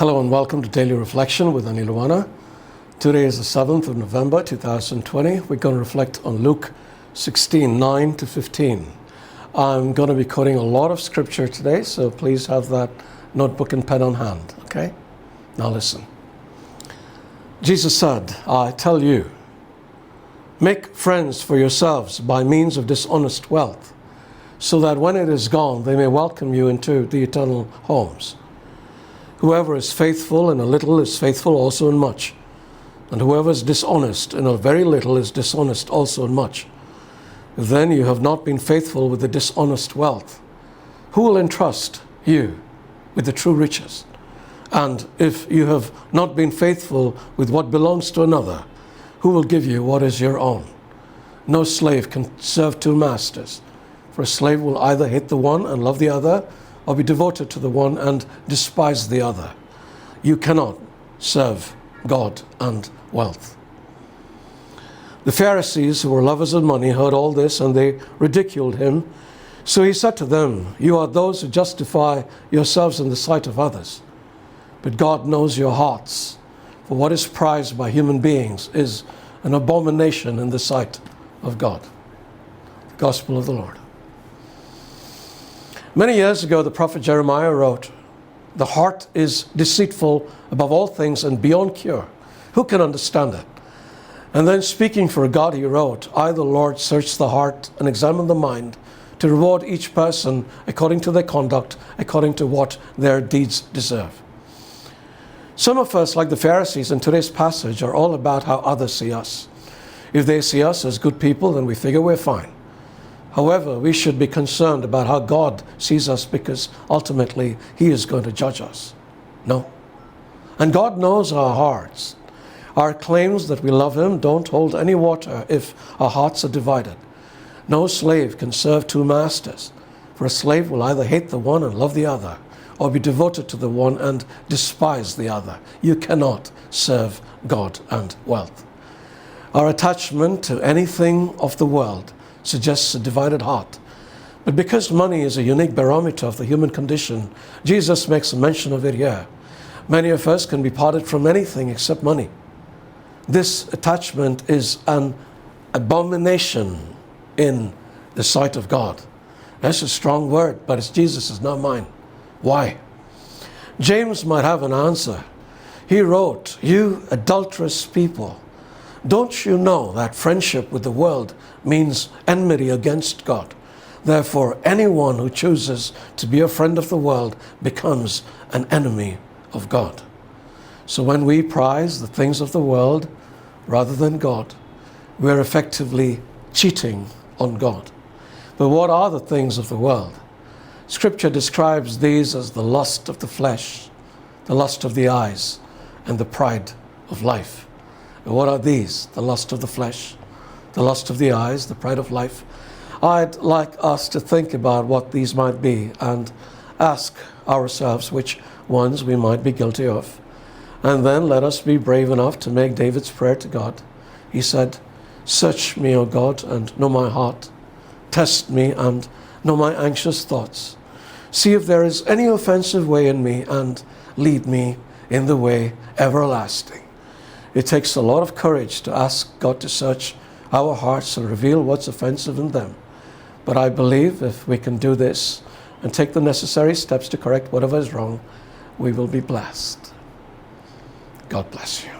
Hello and welcome to Daily Reflection with Aneel Aranha. Today is the 7th of November 2020. We're going to reflect on Luke 16:9 to 15. I'm going to be quoting a lot of scripture today, so please have that notebook and pen on hand, okay? Now listen. Jesus said, I tell you, make friends for yourselves by means of dishonest wealth, so that when it is gone, they may welcome you into the eternal homes. Whoever is faithful in a little is faithful also in much, and whoever is dishonest in a very little is dishonest also in much. If then you have not been faithful with the dishonest wealth, who will entrust you with the true riches? And if you have not been faithful with what belongs to another, who will give you what is your own? No slave can serve two masters, for a slave will either hate the one and love the other, or be devoted to the one and despise the other. You cannot serve God and wealth. The Pharisees, who were lovers of money, heard all this, and they ridiculed him. So he said to them, you are those who justify yourselves in the sight of others, but God knows your hearts. For what is prized by human beings is an abomination in the sight of God. The Gospel of the Lord. Many years ago, the prophet Jeremiah wrote, the heart is deceitful above all things and beyond cure. Who can understand it? And then speaking for God, he wrote, I, the Lord, search the heart and examine the mind to reward each person according to their conduct, according to what their deeds deserve. Some of us, like the Pharisees in today's passage, are all about how others see us. If they see us as good people, then we figure we're fine. However, we should be concerned about how God sees us, because ultimately He is going to judge us. No. And God knows our hearts. Our claims that we love Him don't hold any water if our hearts are divided. No slave can serve two masters, for a slave will either hate the one and love the other, or be devoted to the one and despise the other. You cannot serve God and wealth. Our attachment to anything of the world suggests a divided heart. But because money is a unique barometer of the human condition, Jesus makes a mention of it here. Many of us can be parted from anything except money. This attachment is an abomination in the sight of God. That's a strong word, but it's Jesus', not mine. Why? James might have an answer. He wrote, you adulterous people, don't you know that friendship with the world means enmity against God? Therefore, anyone who chooses to be a friend of the world becomes an enemy of God. So when we prize the things of the world rather than God, we're effectively cheating on God. But what are the things of the world? Scripture describes these as the lust of the flesh, the lust of the eyes, and the pride of life. And what are these? The lust of the flesh, the lust of the eyes, the pride of life. I'd like us to think about what these might be and ask ourselves which ones we might be guilty of. And then let us be brave enough to make David's prayer to God. He said, search me, O God, and know my heart. Test me and know my anxious thoughts. See if there is any offensive way in me, and lead me in the way everlasting. It takes a lot of courage to ask God to search our hearts and reveal what's offensive in them. But I believe if we can do this and take the necessary steps to correct whatever is wrong, we will be blessed. God bless you.